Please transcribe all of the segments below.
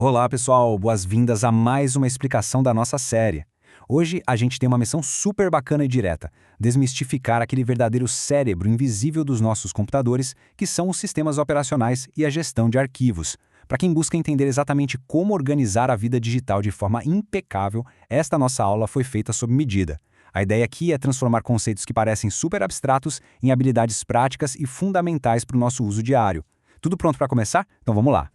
Olá, pessoal! Boas-vindas a mais uma explicação da nossa série. Hoje a gente tem uma missão super bacana e direta: desmistificar aquele verdadeiro cérebro invisível dos nossos computadores, que são os sistemas operacionais e a gestão de arquivos. Para quem busca entender exatamente como organizar a vida digital de forma impecável, esta nossa aula foi feita sob medida. A ideia aqui é transformar conceitos que parecem super abstratos em habilidades práticas e fundamentais para o nosso uso diário. Tudo pronto para começar? Então vamos lá!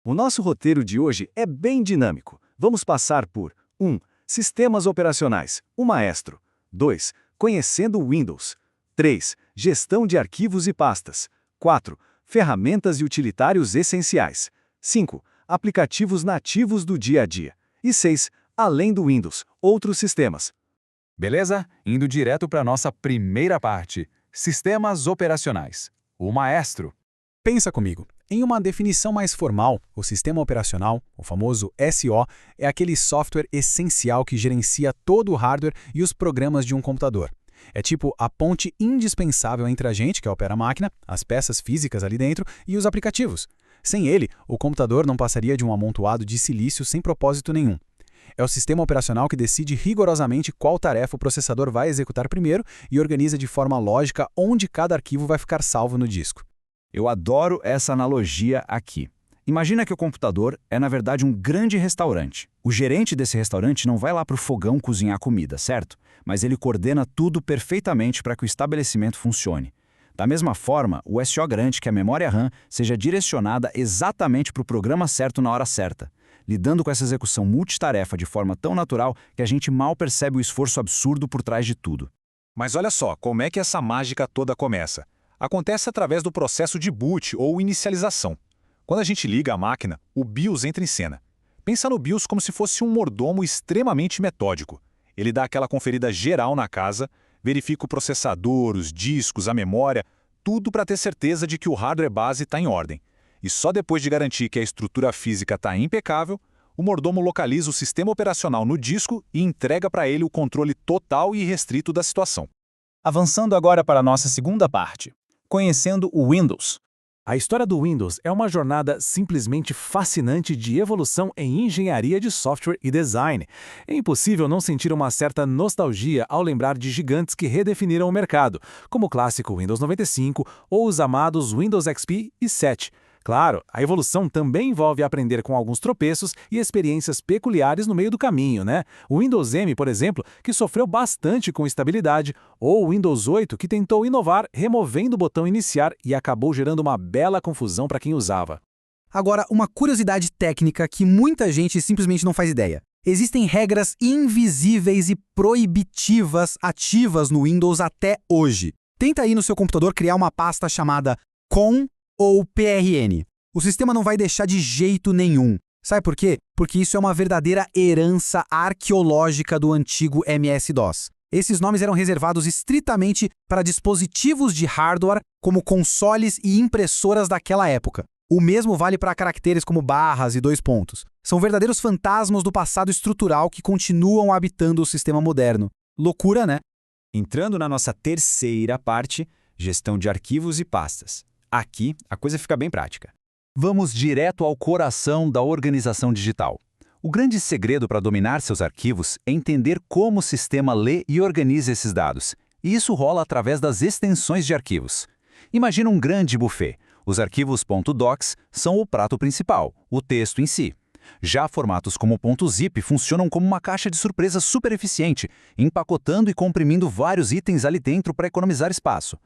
O nosso roteiro de hoje é bem dinâmico. Vamos passar por 1. Sistemas operacionais, o maestro. 2. Conhecendo o Windows. 3. Gestão de arquivos e pastas. 4. Ferramentas e utilitários essenciais. 5. Aplicativos nativos do dia a dia. E 6. Além do Windows, outros sistemas. Beleza? Indo direto para a nossa primeira parte: sistemas operacionais. O maestro. Pensa comigo. Em uma definição mais formal, o sistema operacional, o famoso SO, é aquele software essencial que gerencia todo o hardware e os programas de um computador. É tipo a ponte indispensável entre a gente, que opera a máquina, as peças físicas ali dentro e os aplicativos. Sem ele, o computador não passaria de um amontoado de silício sem propósito nenhum. É o sistema operacional que decide rigorosamente qual tarefa o processador vai executar primeiro e organiza de forma lógica onde cada arquivo vai ficar salvo no disco. Eu adoro essa analogia aqui. Imagina que o computador é, na verdade, um grande restaurante. O gerente desse restaurante não vai lá para o fogão cozinhar comida, certo? Mas ele coordena tudo perfeitamente para que o estabelecimento funcione. Da mesma forma, o SO garante que a memória RAM seja direcionada exatamente para o programa certo na hora certa, lidando com essa execução multitarefa de forma tão natural que a gente mal percebe o esforço absurdo por trás de tudo. Mas olha só, como é que essa mágica toda começa? Acontece através do processo de boot ou inicialização. Quando a gente liga a máquina, o BIOS entra em cena. Pensa no BIOS como se fosse um mordomo extremamente metódico. Ele dá aquela conferida geral na casa, verifica o processador, os discos, a memória, tudo para ter certeza de que o hardware base está em ordem. E só depois de garantir que a estrutura física está impecável, o mordomo localiza o sistema operacional no disco e entrega para ele o controle total e irrestrito da situação. Avançando agora para a nossa segunda parte: conhecendo o Windows. A história do Windows é uma jornada simplesmente fascinante de evolução em engenharia de software e design. É impossível não sentir uma certa nostalgia ao lembrar de gigantes que redefiniram o mercado, como o clássico Windows 95 ou os amados Windows XP e 7. Claro, a evolução também envolve aprender com alguns tropeços e experiências peculiares no meio do caminho, né? O Windows M, por exemplo, que sofreu bastante com estabilidade, ou o Windows 8, que tentou inovar removendo o botão iniciar e acabou gerando uma bela confusão para quem usava. Agora, uma curiosidade técnica que muita gente simplesmente não faz ideia. Existem regras invisíveis e proibitivas ativas no Windows até hoje. Tenta aí no seu computador criar uma pasta chamada COM ou PRN. O sistema não vai deixar de jeito nenhum. Sabe por quê? Porque isso é uma verdadeira herança arqueológica do antigo MS-DOS. Esses nomes eram reservados estritamente para dispositivos de hardware, como consoles e impressoras daquela época. O mesmo vale para caracteres como barras e dois pontos. São verdadeiros fantasmas do passado estrutural que continuam habitando o sistema moderno. Loucura, né? Entrando na nossa terceira parte: gestão de arquivos e pastas. Aqui, a coisa fica bem prática. Vamos direto ao coração da organização digital. O grande segredo para dominar seus arquivos é entender como o sistema lê e organiza esses dados. E isso rola através das extensões de arquivos. Imagina um grande buffet. Os arquivos .docs são o prato principal, o texto em si. Já formatos como .zip funcionam como uma caixa de surpresa super eficiente, empacotando e comprimindo vários itens ali dentro para economizar espaço.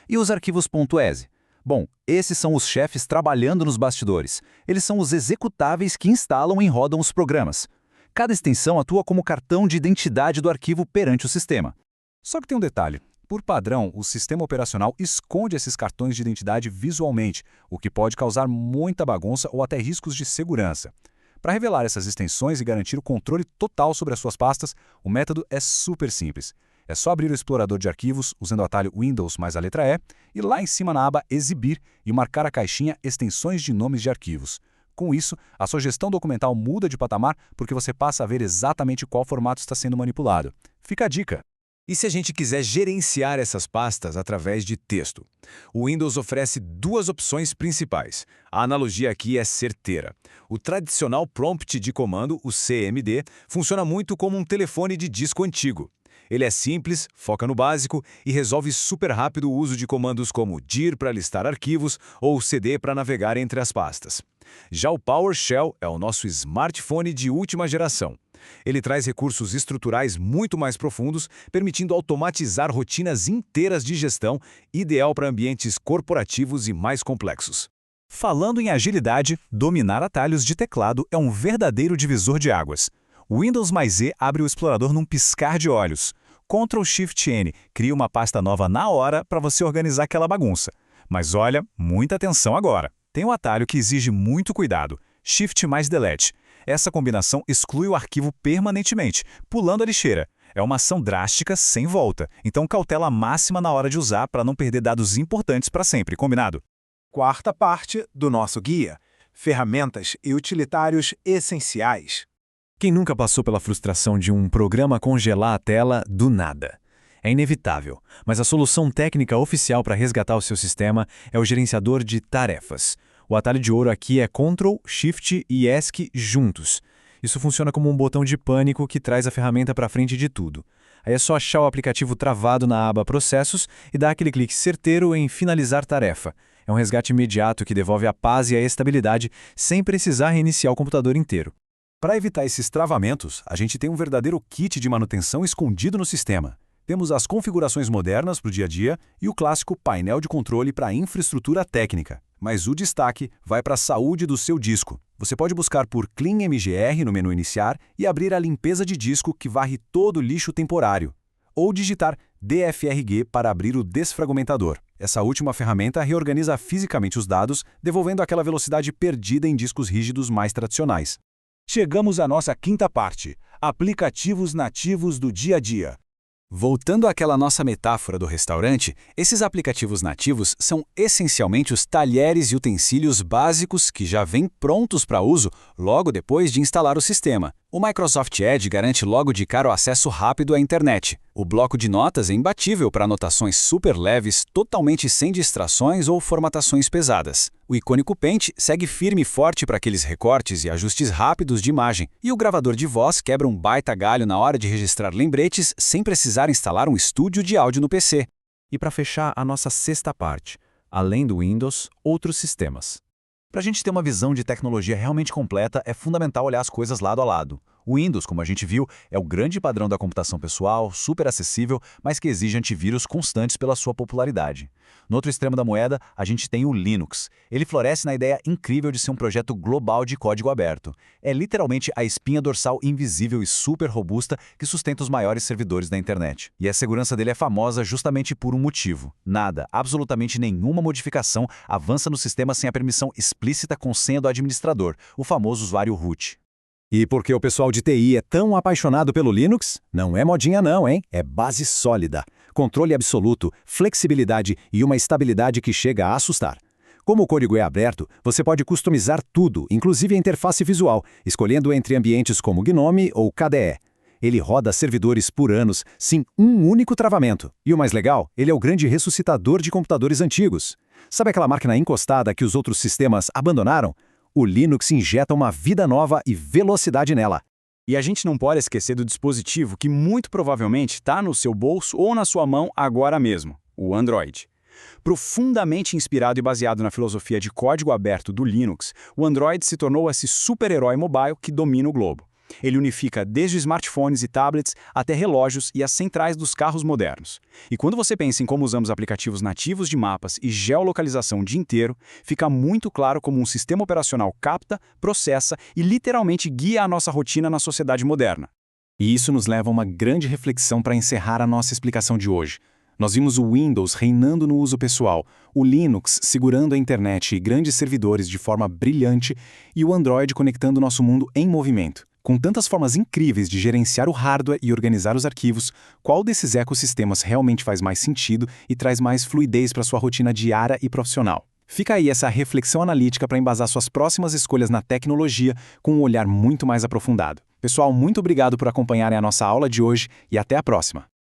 E os arquivos .exe? Bom, esses são os chefes trabalhando nos bastidores. Eles são os executáveis que instalam e rodam os programas. Cada extensão atua como cartão de identidade do arquivo perante o sistema. Só que tem um detalhe. Por padrão, o sistema operacional esconde esses cartões de identidade visualmente, o que pode causar muita bagunça ou até riscos de segurança. Para revelar essas extensões e garantir o controle total sobre as suas pastas, o método é super simples. É só abrir o explorador de arquivos usando o atalho Windows mais a letra E e lá em cima na aba Exibir e marcar a caixinha Extensões de nomes de arquivos. Com isso, a sua gestão documental muda de patamar porque você passa a ver exatamente qual formato está sendo manipulado. Fica a dica! E se a gente quiser gerenciar essas pastas através de texto? O Windows oferece duas opções principais. A analogia aqui é certeira. O tradicional prompt de comando, o CMD, funciona muito como um telefone de disco antigo. Ele é simples, foca no básico e resolve super rápido o uso de comandos como dir para listar arquivos ou cd para navegar entre as pastas. Já o PowerShell é o nosso smartphone de última geração. Ele traz recursos estruturais muito mais profundos, permitindo automatizar rotinas inteiras de gestão, ideal para ambientes corporativos e mais complexos. Falando em agilidade, dominar atalhos de teclado é um verdadeiro divisor de águas. O Windows mais Z abre o explorador num piscar de olhos. Ctrl+Shift+N cria uma pasta nova na hora para você organizar aquela bagunça. Mas olha, muita atenção agora. Tem um atalho que exige muito cuidado, Shift mais Delete. Essa combinação exclui o arquivo permanentemente, pulando a lixeira. É uma ação drástica sem volta, então cautela máxima na hora de usar para não perder dados importantes para sempre, combinado? Quarta parte do nosso guia: ferramentas e utilitários essenciais. Quem nunca passou pela frustração de um programa congelar a tela do nada? É inevitável, mas a solução técnica oficial para resgatar o seu sistema é o gerenciador de tarefas. O atalho de ouro aqui é Ctrl, Shift e ESC juntos. Isso funciona como um botão de pânico que traz a ferramenta para frente de tudo. Aí é só achar o aplicativo travado na aba Processos e dar aquele clique certeiro em Finalizar tarefa. É um resgate imediato que devolve a paz e a estabilidade sem precisar reiniciar o computador inteiro. Para evitar esses travamentos, a gente tem um verdadeiro kit de manutenção escondido no sistema. Temos as configurações modernas para o dia a dia e o clássico painel de controle para a infraestrutura técnica. Mas o destaque vai para a saúde do seu disco. Você pode buscar por CleanMGR no menu Iniciar e abrir a limpeza de disco que varre todo o lixo temporário. Ou digitar DFRG para abrir o desfragmentador. Essa última ferramenta reorganiza fisicamente os dados, devolvendo aquela velocidade perdida em discos rígidos mais tradicionais. Chegamos à nossa quinta parte: aplicativos nativos do dia a dia. Voltando àquela nossa metáfora do restaurante, esses aplicativos nativos são essencialmente os talheres e utensílios básicos que já vêm prontos para uso logo depois de instalar o sistema. O Microsoft Edge garante logo de cara o acesso rápido à internet. O bloco de notas é imbatível para anotações super leves, totalmente sem distrações ou formatações pesadas. O icônico Paint segue firme e forte para aqueles recortes e ajustes rápidos de imagem. E o gravador de voz quebra um baita galho na hora de registrar lembretes sem precisar instalar um estúdio de áudio no PC. E para fechar a nossa sexta parte, além do Windows, outros sistemas. Para a gente ter uma visão de tecnologia realmente completa, é fundamental olhar as coisas lado a lado. O Windows, como a gente viu, é o grande padrão da computação pessoal, super acessível, mas que exige antivírus constantes pela sua popularidade. No outro extremo da moeda, a gente tem o Linux. Ele floresce na ideia incrível de ser um projeto global de código aberto. É literalmente a espinha dorsal invisível e super robusta que sustenta os maiores servidores da internet. E a segurança dele é famosa justamente por um motivo. Nada, absolutamente nenhuma modificação avança no sistema sem a permissão explícita com senha do administrador, o famoso usuário root. E por que o pessoal de TI é tão apaixonado pelo Linux? Não é modinha não, hein? É base sólida. Controle absoluto, flexibilidade e uma estabilidade que chega a assustar. Como o código é aberto, você pode customizar tudo, inclusive a interface visual, escolhendo entre ambientes como GNOME ou KDE. Ele roda servidores por anos, sem um único travamento. E o mais legal, ele é o grande ressuscitador de computadores antigos. Sabe aquela máquina encostada que os outros sistemas abandonaram? O Linux injeta uma vida nova e velocidade nela. E a gente não pode esquecer do dispositivo que muito provavelmente está no seu bolso ou na sua mão agora mesmo, o Android. Profundamente inspirado e baseado na filosofia de código aberto do Linux, o Android se tornou esse super-herói mobile que domina o globo. Ele unifica desde smartphones e tablets até relógios e as centrais dos carros modernos. E quando você pensa em como usamos aplicativos nativos de mapas e geolocalização o dia inteiro, fica muito claro como um sistema operacional capta, processa e literalmente guia a nossa rotina na sociedade moderna. E isso nos leva a uma grande reflexão para encerrar a nossa explicação de hoje. Nós vimos o Windows reinando no uso pessoal, o Linux segurando a internet e grandes servidores de forma brilhante e o Android conectando nosso mundo em movimento. Com tantas formas incríveis de gerenciar o hardware e organizar os arquivos, qual desses ecossistemas realmente faz mais sentido e traz mais fluidez para sua rotina diária e profissional? Fica aí essa reflexão analítica para embasar suas próximas escolhas na tecnologia com um olhar muito mais aprofundado. Pessoal, muito obrigado por acompanharem a nossa aula de hoje e até a próxima!